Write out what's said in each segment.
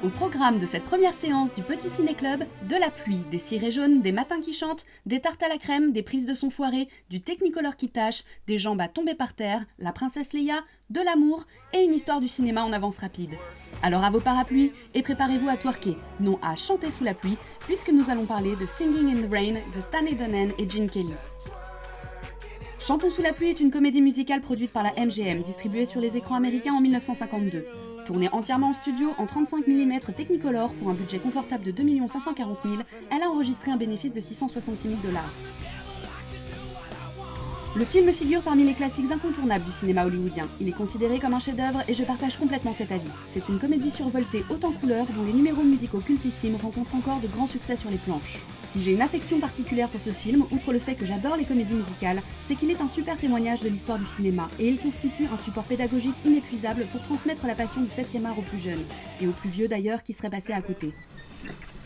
Au programme de cette première séance du Petit Ciné-Club, de la pluie, des cirés jaunes, des matins qui chantent, des tartes à la crème, des prises de son foirées, du Technicolor qui tâche, des jambes à tomber par terre, la princesse Leia, de l'amour et une histoire du cinéma en avance rapide. Alors à vos parapluies et préparez-vous à twerker, non à chanter sous la pluie, puisque nous allons parler de Singing in the Rain de Stanley Donen et Gene Kelly. Chantons sous la pluie est une comédie musicale produite par la MGM, distribuée sur les écrans américains en 1952. Tournée entièrement en studio en 35 mm Technicolor pour un budget confortable de 2 540 000, elle a enregistré un bénéfice de 666 000 $. Le film figure parmi les classiques incontournables du cinéma hollywoodien. Il est considéré comme un chef-d'œuvre et je partage complètement cet avis. C'est une comédie survoltée haute en couleurs dont les numéros musicaux cultissimes rencontrent encore de grands succès sur les planches. Si j'ai une affection particulière pour ce film, outre le fait que j'adore les comédies musicales, c'est qu'il est un super témoignage de l'histoire du cinéma et il constitue un support pédagogique inépuisable pour transmettre la passion du 7e art aux plus jeunes, et aux plus vieux d'ailleurs qui seraient passés à côté. 6, 5, 4,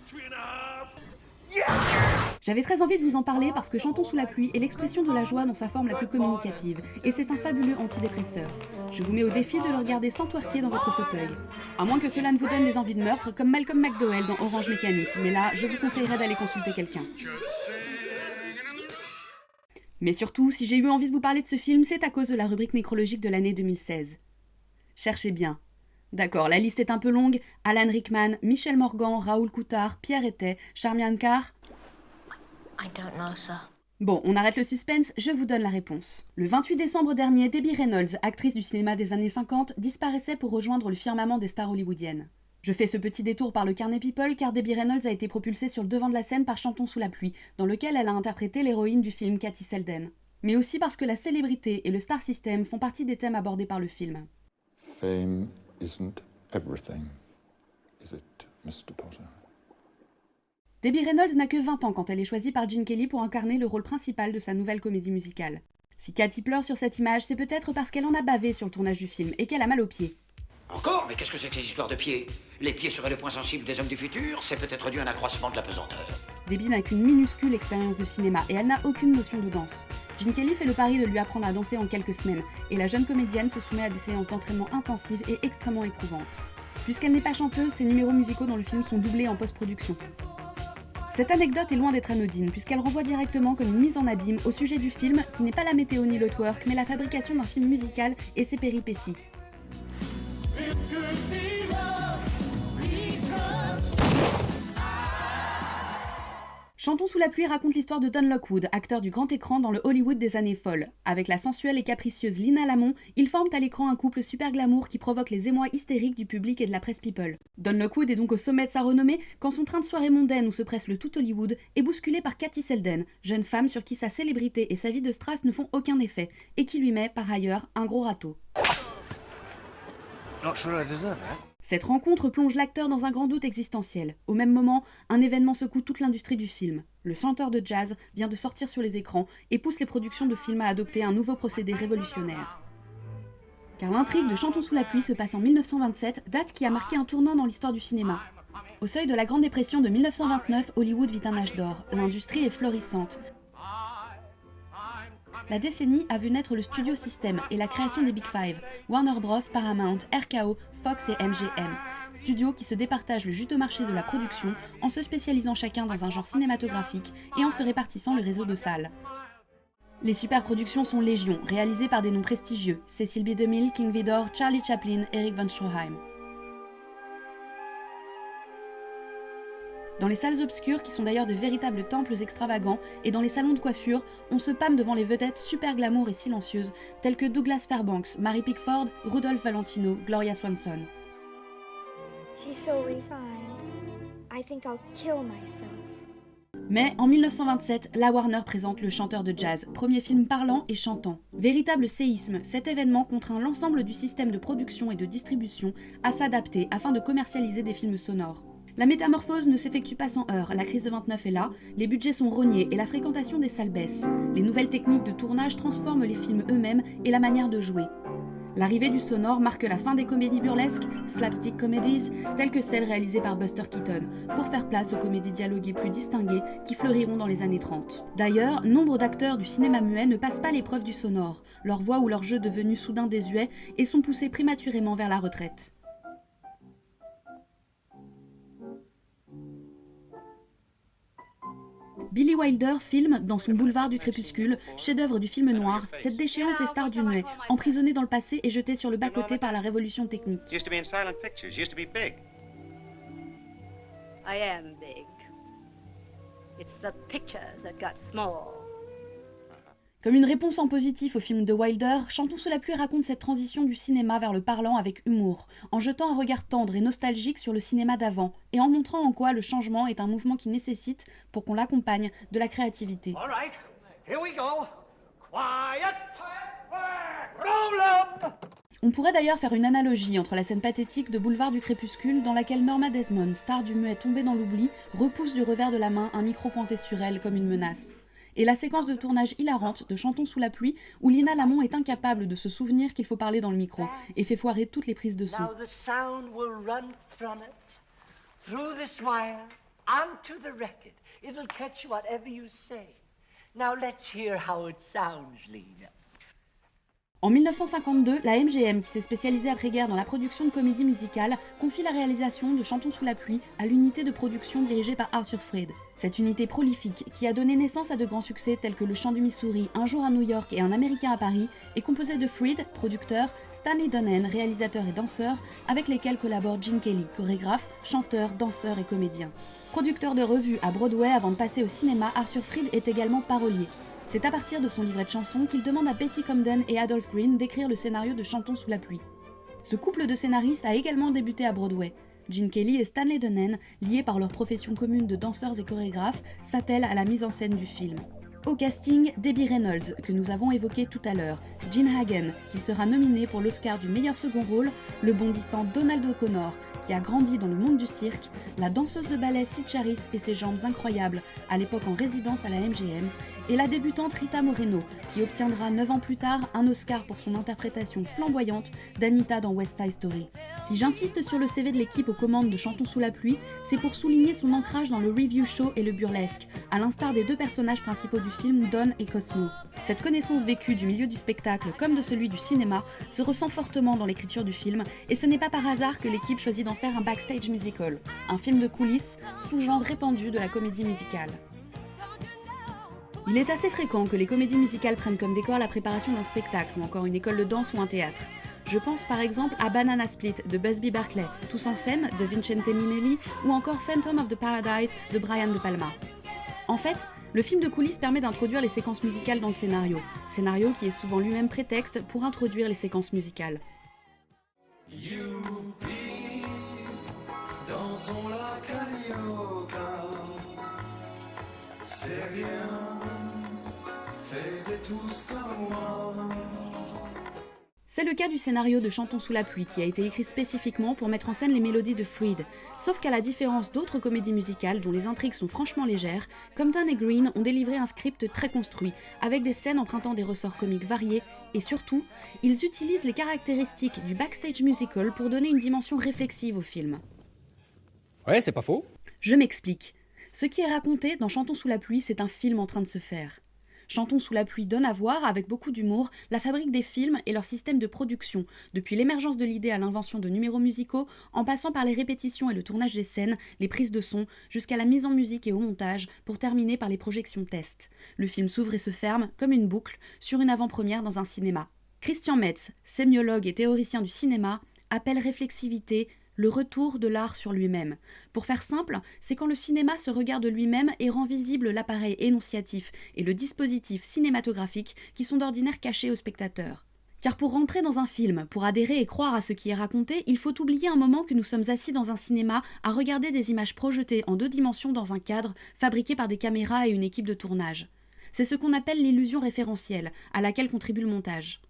3 and a half. Yes! J'avais très envie de vous en parler parce que Chantons sous la pluie est l'expression de la joie dans sa forme la plus communicative, et c'est un fabuleux antidépresseur. Je vous mets au défi de le regarder sans twerker dans votre fauteuil. À moins que cela ne vous donne des envies de meurtre, comme Malcolm McDowell dans Orange Mécanique, mais là, je vous conseillerais d'aller consulter quelqu'un. Mais surtout, si j'ai eu envie de vous parler de ce film, c'est à cause de la rubrique nécrologique de l'année 2016. Cherchez bien. D'accord, la liste est un peu longue. Alan Rickman, Michel Morgan, Raoul Coutard, Pierre Ettet, Charmian Carr... I don't know, sir. Bon, on arrête le suspense, je vous donne la réponse. Le 28 décembre dernier, Debbie Reynolds, actrice du cinéma des années 50, disparaissait pour rejoindre le firmament des stars hollywoodiennes. Je fais ce petit détour par le Carnet People car Debbie Reynolds a été propulsée sur le devant de la scène par Chantons sous la pluie, dans lequel elle a interprété l'héroïne du film Katie Selden. Mais aussi parce que la célébrité et le star system font partie des thèmes abordés par le film. Fame isn't everything, is it, Mr. Potter? Debbie Reynolds n'a que 20 ans quand elle est choisie par Gene Kelly pour incarner le rôle principal de sa nouvelle comédie musicale. Si Katie pleure sur cette image, c'est peut-être parce qu'elle en a bavé sur le tournage du film et qu'elle a mal aux pieds. Encore? Mais qu'est-ce que c'est que ces histoires de pieds? Les pieds seraient le point sensible des hommes du futur? C'est peut-être dû à un accroissement de la pesanteur. Debbie n'a qu'une minuscule expérience de cinéma et elle n'a aucune notion de danse. Gene Kelly fait le pari de lui apprendre à danser en quelques semaines et la jeune comédienne se soumet à des séances d'entraînement intensives et extrêmement éprouvantes. Puisqu'elle n'est pas chanteuse, ses numéros musicaux dans le film sont doublés en post-production. Cette anecdote est loin d'être anodine, puisqu'elle renvoie directement comme une mise en abîme au sujet du film, qui n'est pas la météo ni le twerk, mais la fabrication d'un film musical et ses péripéties. Chantons sous la pluie raconte l'histoire de Don Lockwood, acteur du grand écran dans le Hollywood des années folles. Avec la sensuelle et capricieuse Lina Lamont, ils forment à l'écran un couple super glamour qui provoque les émois hystériques du public et de la presse people. Don Lockwood est donc au sommet de sa renommée quand son train de soirée mondaine où se presse le tout Hollywood est bousculé par Katie Selden, jeune femme sur qui sa célébrité et sa vie de strass ne font aucun effet, et qui lui met, par ailleurs, un gros râteau. Not sure I deserve that. Cette rencontre plonge l'acteur dans un grand doute existentiel. Au même moment, un événement secoue toute l'industrie du film. Le chanteur de jazz vient de sortir sur les écrans et pousse les productions de films à adopter un nouveau procédé révolutionnaire. Car l'intrigue de Chantons sous la pluie se passe en 1927, date qui a marqué un tournant dans l'histoire du cinéma. Au seuil de la Grande Dépression de 1929, Hollywood vit un âge d'or. L'industrie est florissante. La décennie a vu naître le studio system et la création des Big Five, Warner Bros, Paramount, RKO, Fox et MGM. Studios qui se départagent le juteux marché de la production en se spécialisant chacun dans un genre cinématographique et en se répartissant le réseau de salles. Les superproductions sont légion, réalisées par des noms prestigieux, Cecil B. DeMille, King Vidor, Charlie Chaplin, Eric von Stroheim. Dans les salles obscures, qui sont d'ailleurs de véritables temples extravagants, et dans les salons de coiffure, on se pâme devant les vedettes super glamour et silencieuses, telles que Douglas Fairbanks, Mary Pickford, Rudolph Valentino, Gloria Swanson. She's so refined. I think I'll kill myself. Mais en 1927, la Warner présente Le Chanteur de Jazz, premier film parlant et chantant. Véritable séisme, cet événement contraint l'ensemble du système de production et de distribution à s'adapter afin de commercialiser des films sonores. La métamorphose ne s'effectue pas sans heurts, la crise de 29 est là, les budgets sont rognés et la fréquentation des salles baisse. Les nouvelles techniques de tournage transforment les films eux-mêmes et la manière de jouer. L'arrivée du sonore marque la fin des comédies burlesques, slapstick comedies, telles que celles réalisées par Buster Keaton, pour faire place aux comédies dialoguées plus distinguées qui fleuriront dans les années 30. D'ailleurs, nombre d'acteurs du cinéma muet ne passent pas l'épreuve du sonore, leur voix ou leur jeu devenus soudain désuets, et sont poussés prématurément vers la retraite. Billy Wilder filme dans son Boulevard du Crépuscule, chef-d'œuvre du film noir, cette déchéance des stars du muet, emprisonnées dans le passé et jetées sur le bas-côté par la révolution technique. Used to be in silent pictures, used to be big. I am big. It's the pictures that got small. Comme une réponse en positif au film de Wilder, Chantons sous la pluie raconte cette transition du cinéma vers le parlant avec humour, en jetant un regard tendre et nostalgique sur le cinéma d'avant, et en montrant en quoi le changement est un mouvement qui nécessite, pour qu'on l'accompagne, de la créativité. All right, here we go. Quiet. Roll up. On pourrait d'ailleurs faire une analogie entre la scène pathétique de Boulevard du Crépuscule dans laquelle Norma Desmond, star du muet tombée dans l'oubli, repousse du revers de la main un micro pointé sur elle comme une menace. Et la séquence de tournage hilarante de Chantons sous la pluie où Lina Lamont est incapable de se souvenir qu'il faut parler dans le micro et fait foirer toutes les prises de son. Now the sound will run from it, through this wire, onto the record. It'll catch whatever you say. Now let's hear how it sounds, Lina. En 1952, la MGM, qui s'est spécialisée après-guerre dans la production de comédies musicales, confie la réalisation de Chantons sous la pluie à l'unité de production dirigée par Arthur Freed. Cette unité prolifique, qui a donné naissance à de grands succès tels que Le Chant du Missouri, Un jour à New York et Un Américain à Paris, est composée de Freed, producteur, Stanley Donen, réalisateur et danseur, avec lesquels collabore Gene Kelly, chorégraphe, chanteur, danseur et comédien. Producteur de revues à Broadway avant de passer au cinéma, Arthur Freed est également parolier. C'est à partir de son livret de chansons qu'il demande à Betty Comden et Adolph Green d'écrire le scénario de Chantons sous la pluie. Ce couple de scénaristes a également débuté à Broadway. Gene Kelly et Stanley Donen, liés par leur profession commune de danseurs et chorégraphes, s'attellent à la mise en scène du film. Au casting, Debbie Reynolds, que nous avons évoqué tout à l'heure, Gene Hagen, qui sera nominé pour l'Oscar du meilleur second rôle, le bondissant Donald O'Connor, qui a grandi dans le monde du cirque, la danseuse de ballet Sid Charis et ses jambes incroyables, à l'époque en résidence à la MGM, et la débutante Rita Moreno, qui obtiendra 9 ans plus tard un Oscar pour son interprétation flamboyante d'Anita dans West Side Story. Si j'insiste sur le CV de l'équipe aux commandes de Chantons sous la pluie, c'est pour souligner son ancrage dans le review show et le burlesque, à l'instar des deux personnages principaux du film, Don et Cosmo. Cette connaissance vécue du milieu du spectacle comme de celui du cinéma se ressent fortement dans l'écriture du film, et ce n'est pas par hasard que l'équipe choisit d'en faire un backstage musical, un film de coulisses, sous-genre répandu de la comédie musicale. Il est assez fréquent que les comédies musicales prennent comme décor la préparation d'un spectacle ou encore une école de danse ou un théâtre. Je pense par exemple à Banana Split de Busby Berkeley, Tous en scène de Vincente Minnelli ou encore Phantom of the Paradise de Brian De Palma. En fait, le film de coulisses permet d'introduire les séquences musicales dans le scénario qui est souvent lui-même prétexte pour introduire les séquences musicales. Youpi, dansons la carioca. C'est bien, faites tous comme moi. C'est le cas du scénario de Chantons sous la pluie qui a été écrit spécifiquement pour mettre en scène les mélodies de Freed. Sauf qu'à la différence d'autres comédies musicales dont les intrigues sont franchement légères, Compton et Green ont délivré un script très construit, avec des scènes empruntant des ressorts comiques variés, et surtout, ils utilisent les caractéristiques du backstage musical pour donner une dimension réflexive au film. Ouais, c'est pas faux. Je m'explique. Ce qui est raconté dans Chantons sous la pluie, c'est un film en train de se faire. Chantons sous la pluie donne à voir, avec beaucoup d'humour, la fabrique des films et leur système de production, depuis l'émergence de l'idée à l'invention de numéros musicaux, en passant par les répétitions et le tournage des scènes, les prises de son, jusqu'à la mise en musique et au montage, pour terminer par les projections test. Le film s'ouvre et se ferme, comme une boucle, sur une avant-première dans un cinéma. Christian Metz, sémiologue et théoricien du cinéma, appelle réflexivité le retour de l'art sur lui-même. Pour faire simple, c'est quand le cinéma se regarde lui-même et rend visible l'appareil énonciatif et le dispositif cinématographique qui sont d'ordinaire cachés aux spectateurs. Car pour rentrer dans un film, pour adhérer et croire à ce qui est raconté, il faut oublier un moment que nous sommes assis dans un cinéma à regarder des images projetées en 2 dimensions dans un cadre, fabriqué par des caméras et une équipe de tournage. C'est ce qu'on appelle l'illusion référentielle, à laquelle contribue le montage.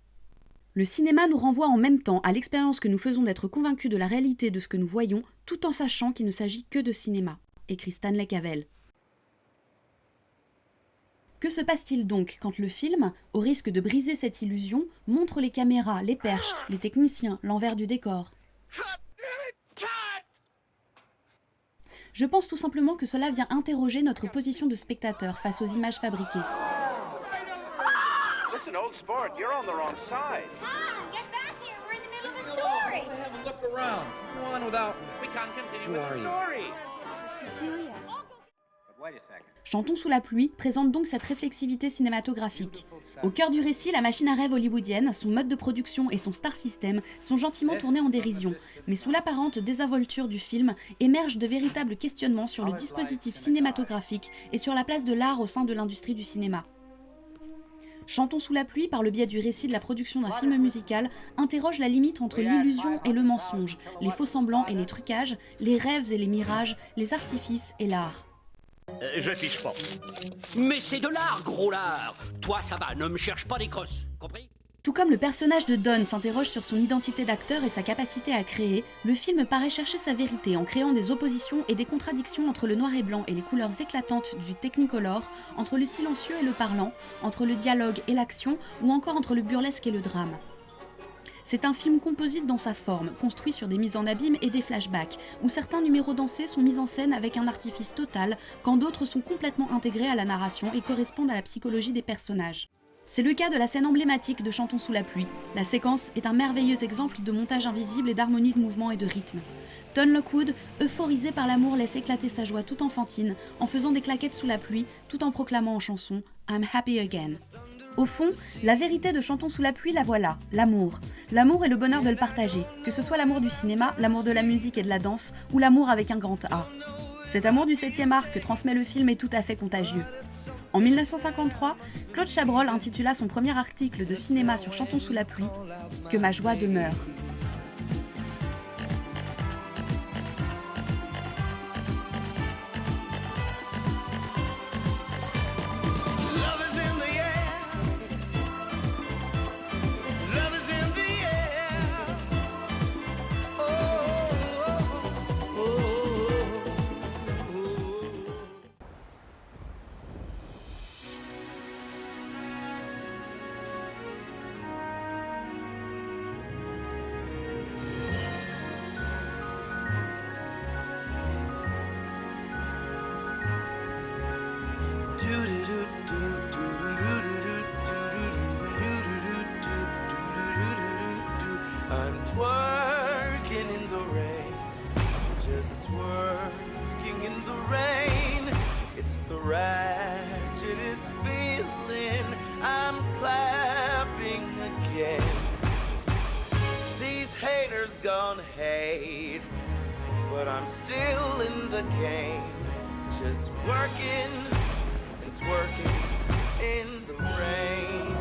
Le cinéma nous renvoie en même temps à l'expérience que nous faisons d'être convaincus de la réalité de ce que nous voyons, tout en sachant qu'il ne s'agit que de cinéma, écrit Stanley Cavell. Que se passe-t-il donc quand le film, au risque de briser cette illusion, montre les caméras, les perches, les techniciens, l'envers du décor ? Je pense tout simplement que cela vient interroger notre position de spectateur face aux images fabriquées. Listen, old sport, you're on the wrong side. Tom, get back here. We're in the middle of a story. Have a look around. Go on without me. We can't continue Who with are the you? story. It's Cecilia. But wait a second. Chantons sous la pluie présente donc cette réflexivité cinématographique. Au cœur du récit, la machine à rêve hollywoodienne, son mode de production et son star system sont gentiment tournés en dérision. Mais sous l'apparente désinvolture du film émergent de véritables questionnements sur le dispositif cinématographique et sur la place de l'art au sein de l'industrie du cinéma. Chantons sous la pluie, par le biais du récit de la production d'un film musical, interroge la limite entre l'illusion et le mensonge, les faux-semblants et les trucages, les rêves et les mirages, les artifices et l'art. Je fiche pas. Mais c'est de l'art, gros lard. Toi, ça va, ne me cherche pas des crosses, compris? Tout comme le personnage de Don s'interroge sur son identité d'acteur et sa capacité à créer, le film paraît chercher sa vérité en créant des oppositions et des contradictions entre le noir et blanc et les couleurs éclatantes du Technicolor, entre le silencieux et le parlant, entre le dialogue et l'action, ou encore entre le burlesque et le drame. C'est un film composite dans sa forme, construit sur des mises en abîme et des flashbacks, où certains numéros dansés sont mis en scène avec un artifice total, quand d'autres sont complètement intégrés à la narration et correspondent à la psychologie des personnages. C'est le cas de la scène emblématique de Chantons sous la pluie. La séquence est un merveilleux exemple de montage invisible et d'harmonie de mouvement et de rythme. Don Lockwood, euphorisé par l'amour, laisse éclater sa joie toute enfantine, en faisant des claquettes sous la pluie, tout en proclamant en chanson « I'm happy again ». Au fond, la vérité de Chantons sous la pluie, la voilà, l'amour. L'amour et le bonheur de le partager, que ce soit l'amour du cinéma, l'amour de la musique et de la danse, ou l'amour avec un grand A. Cet amour du 7e art que transmet le film est tout à fait contagieux. En 1953, Claude Chabrol intitula son premier article de cinéma sur Chantons sous la pluie « Que ma joie demeure ». I'm twerking in the rain, just twerking in the rain. It's the ratchetest feeling. I'm clapping again. These haters gonna hate, but I'm still in the game, just working and twerking in the rain.